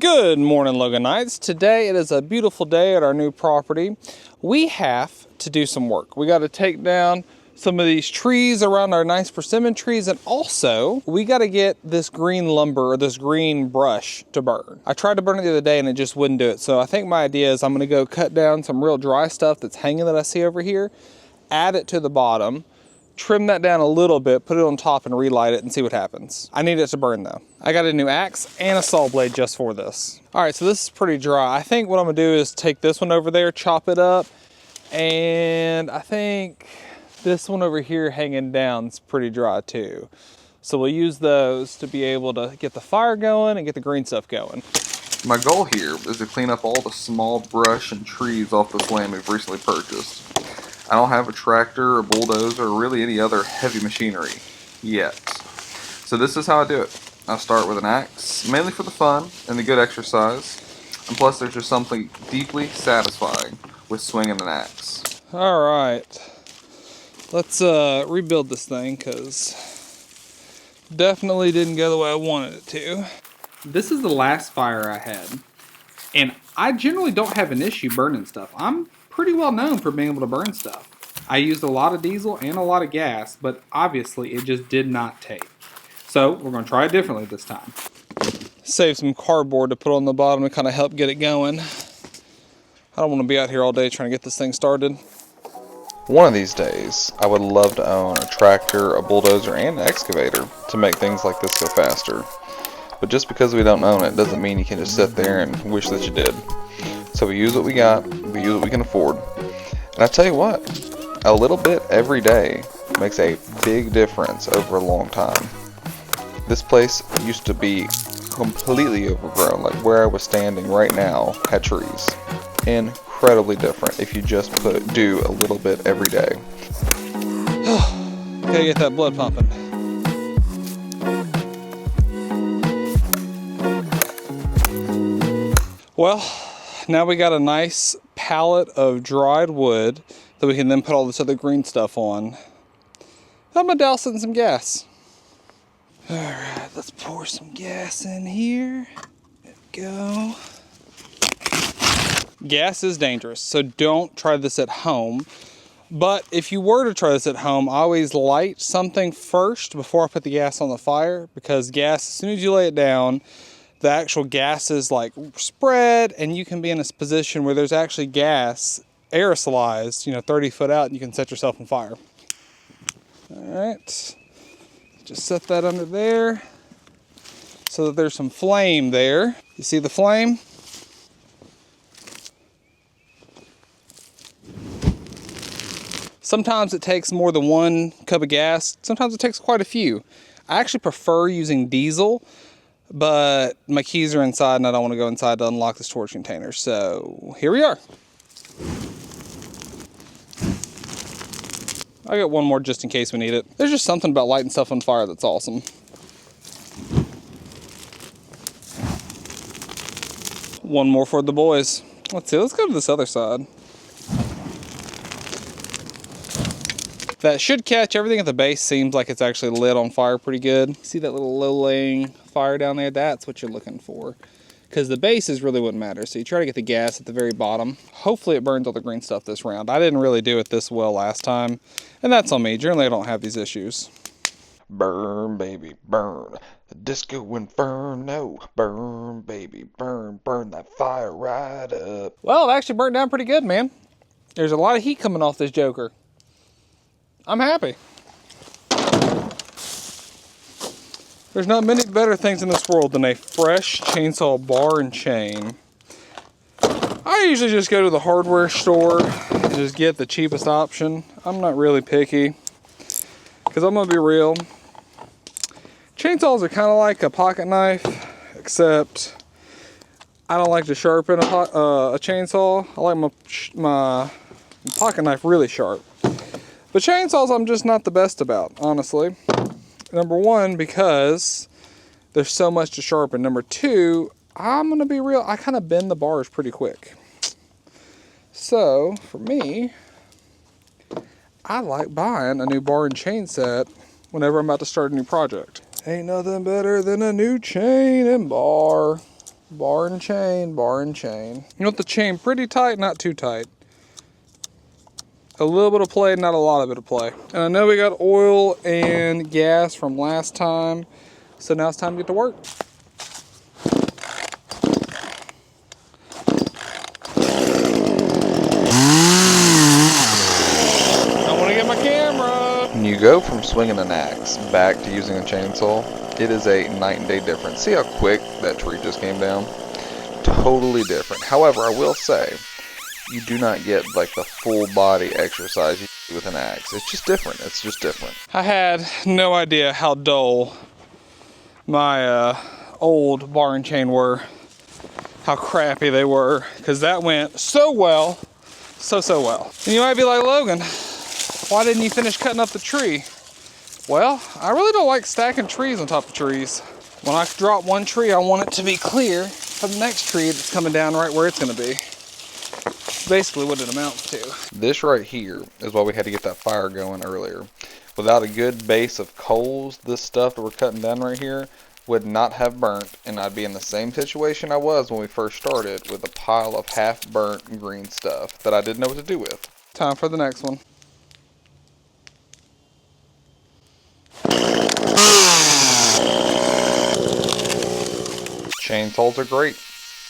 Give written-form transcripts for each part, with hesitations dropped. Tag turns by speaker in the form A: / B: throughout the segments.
A: Good morning, Loganites. Today it is a beautiful day at our new property. We have to do some work. We got to take down some of these trees around our nice persimmon trees, and also we got to get this green lumber or this green brush to burn. I tried to burn it the other day and it just wouldn't do it. So I think my idea is I'm going to go cut down some real dry stuff that's hanging that I see over here, add it to the bottom, trim that down a little bit, put it on top and relight it and see what happens. I need it to burn though. I got a new axe and a saw blade just for this. All right, so this is pretty dry. I think what I'm gonna do is take this one over there, chop it up, and I think this one over here hanging down is pretty dry too. So we'll use those to be able to get the fire going and get the green stuff going.
B: My goal here is to clean up all the small brush and trees off this land we've recently purchased. I don't have a tractor, a bulldozer, or really any other heavy machinery yet. So this is how I do it. I start with an axe, mainly for the fun and the good exercise. And plus there's just something deeply satisfying with swinging an axe.
A: All right, let's rebuild this thing because definitely didn't go the way I wanted it to. This is the last fire I had. And I generally don't have an issue burning stuff. I'm pretty well known for being able to burn stuff. I used a lot of diesel and a lot of gas, but obviously it just did not take. So we're going to try it differently this time. Save some cardboard to put on the bottom to kind of help get it going. I don't want to be out here all day trying to get this thing started.
B: One of these days, I would love to own a tractor, a bulldozer, and an excavator to make things like this go faster. But just because we don't own it doesn't mean you can just sit there and wish that you did. So we use what we got, we use what we can afford. And I tell you what, a little bit every day makes a big difference over a long time. This place used to be completely overgrown, like where I was standing right now had trees. Incredibly different if you just do a little bit every day.
A: Gotta get that blood pumping. Well, now we got a nice pallet of dried wood that we can then put all this other green stuff on. I'm gonna douse it in some gas. All right, let's pour some gas in here. There we go. Gas is dangerous, so don't try this at home. But if you were to try this at home, I always light something first before I put the gas on the fire, because gas, as soon as you lay it down, the actual gases like spread, and you can be in a position where there's actually gas aerosolized, 30 foot out, and you can set yourself on fire. All right, just set that under there so that there's some flame there. You see the flame? Sometimes it takes more than one cup of gas. Sometimes it takes quite a few. I actually prefer using diesel, but my keys are inside and I don't want to go inside to unlock the storage container. So here we are. I got one more just in case we need it. There's just something about lighting stuff on fire that's awesome. One more for the boys. Let's see, let's go to this other side. That should catch. Everything at the base seems like it's actually lit on fire pretty good. See that little low-laying fire down there? That's what you're looking for. Because the bases really wouldn't matter. So you try to get the gas at the very bottom. Hopefully it burns all the green stuff this round. I didn't really do it this well last time. And that's on me. Generally I don't have these issues.
B: Burn, baby, burn. Disco Inferno. Burn, baby, burn. Burn that fire right up.
A: Well, it actually burnt down pretty good, man. There's a lot of heat coming off this joker. I'm happy. There's not many better things in this world than a fresh chainsaw bar and chain. I usually just go to the hardware store and just get the cheapest option. I'm not really picky, because I'm gonna be real. Chainsaws are kind of like a pocket knife, except I don't like to sharpen a chainsaw. I like my pocket knife really sharp. But chainsaws I'm just not the best about, honestly. Number one, because there's so much to sharpen. Number two, I'm gonna be real, I kind of bend the bars pretty quick. So, for me, I like buying a new bar and chain set whenever I'm about to start a new project. Ain't nothing better than a new chain and bar. Bar and chain, bar and chain. You want the chain pretty tight, not too tight. A little bit of play, not a lot of it of play. And I know we got oil and gas from last time, so now it's time to get to work. I want to get my camera.
B: When you go from swinging an axe back to using a chainsaw, it is a night and day difference. See how quick that tree just came down? Totally different. However, I will say, you do not get like the full body exercise you do with an axe. It's just different. It's just different.
A: I had no idea how dull my old bar and chain were, how crappy they were, because that went so well, so well. And you might be like, Logan, why didn't you finish cutting up the tree? Well, I really don't like stacking trees on top of trees. When I drop one tree, I want it to be clear for the next tree that's coming down right where it's gonna be. Basically what it amounts to.
B: This right here is why we had to get that fire going earlier. Without a good base of coals, this stuff that we're cutting down right here would not have burnt, and I'd be in the same situation I was when we first started, with a pile of half-burnt green stuff that I didn't know what to do with.
A: Time for the next one.
B: Chainsaws are great.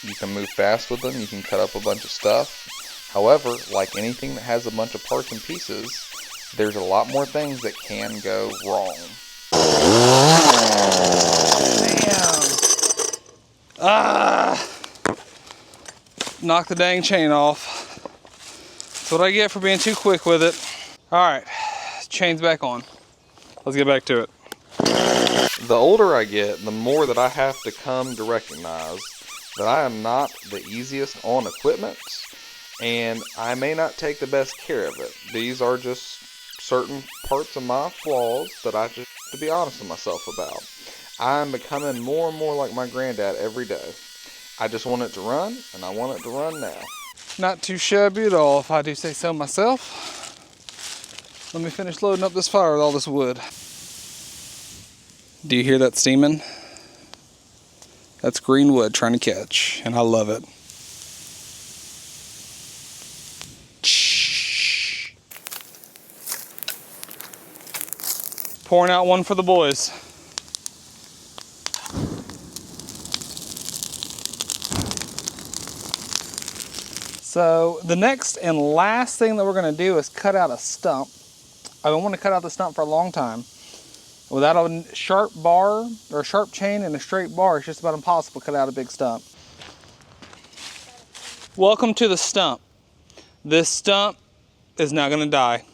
B: You can move fast with them, you can cut up a bunch of stuff. However, like anything that has a bunch of parts and pieces, there's a lot more things that can go wrong.
A: Damn. Ah! Knock the dang chain off. That's what I get for being too quick with it. Alright, chain's back on. Let's get back to it.
B: The older I get, the more that I have to come to recognize that I am not the easiest on equipment, and I may not take the best care of it. These are just certain parts of my flaws that I just have to be honest with myself about. I'm becoming more and more like my granddad every day. I just want it to run, and I want it to run now.
A: Not too shabby at all, if I do say so myself. Let me finish loading up this fire with all this wood. Do you hear that steaming? That's green wood trying to catch, and I love it. Shh. Pouring out one for the boys. So the next and last thing that we're going to do is cut out a stump. I've been wanting to cut out the stump for a long time. Without a sharp bar or a sharp chain and a straight bar, it's just about impossible to cut out a big stump. Welcome to the stump. This stump is now going to die.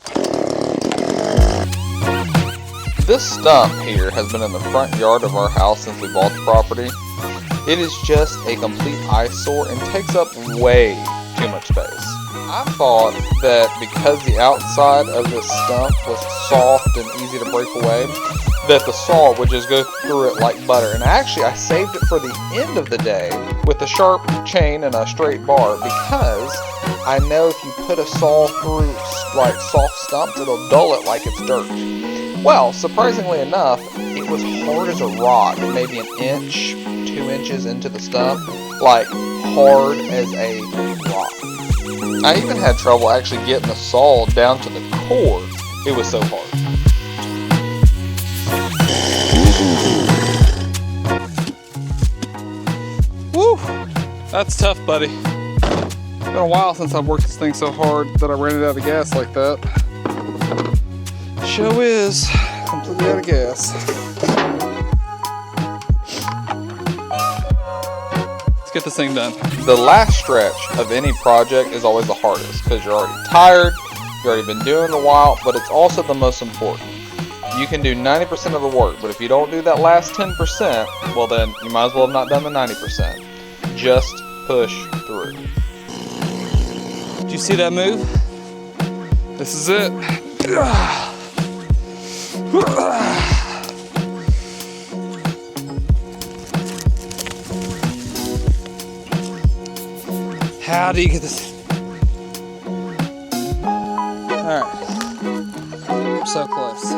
B: This stump here has been in the front yard of our house since we bought the property. It is just a complete eyesore and takes up way too much space. I thought that because the outside of this stump was soft and easy to break away, that the saw would just go through it like butter. And actually, I saved it for the end of the day with a sharp chain and a straight bar, because I know if you put a saw through like soft stumps, it'll dull it like it's dirt. Well, surprisingly enough, it was hard as a rock, maybe an inch, 2 inches into the stump, like hard as a rock. I even had trouble actually getting the saw down to the core. It was so hard.
A: Woo! That's tough, buddy. It's been a while since I've worked this thing so hard that I ran it out of gas like that. Show is completely out of gas. Let's get this thing done.
B: The last stretch of any project is always the hardest, because you're already tired, you've already been doing it a while, but it's also the most important. You can do 90% of the work, but if you don't do that last 10%, well then you might as well have not done the 90%. Just push through.
A: Did you see that move? This is it. How do you get this? Alright. We're so close.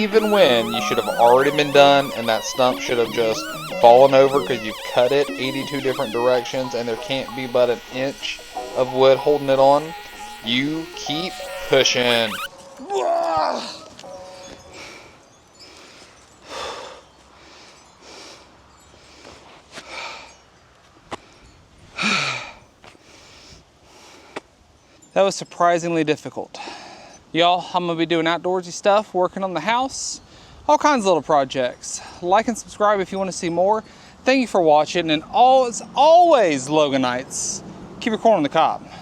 B: even when you should have already been done and that stump should have just fallen over because you cut it 82 different directions and there can't be but an inch of wood holding it on, you keep pushing.
A: That was surprisingly difficult. Y'all, I'm gonna be doing outdoorsy stuff, working on the house, all kinds of little projects. Like and subscribe if you wanna see more. Thank you for watching, and as always, Loganites, keep your corn on the cob.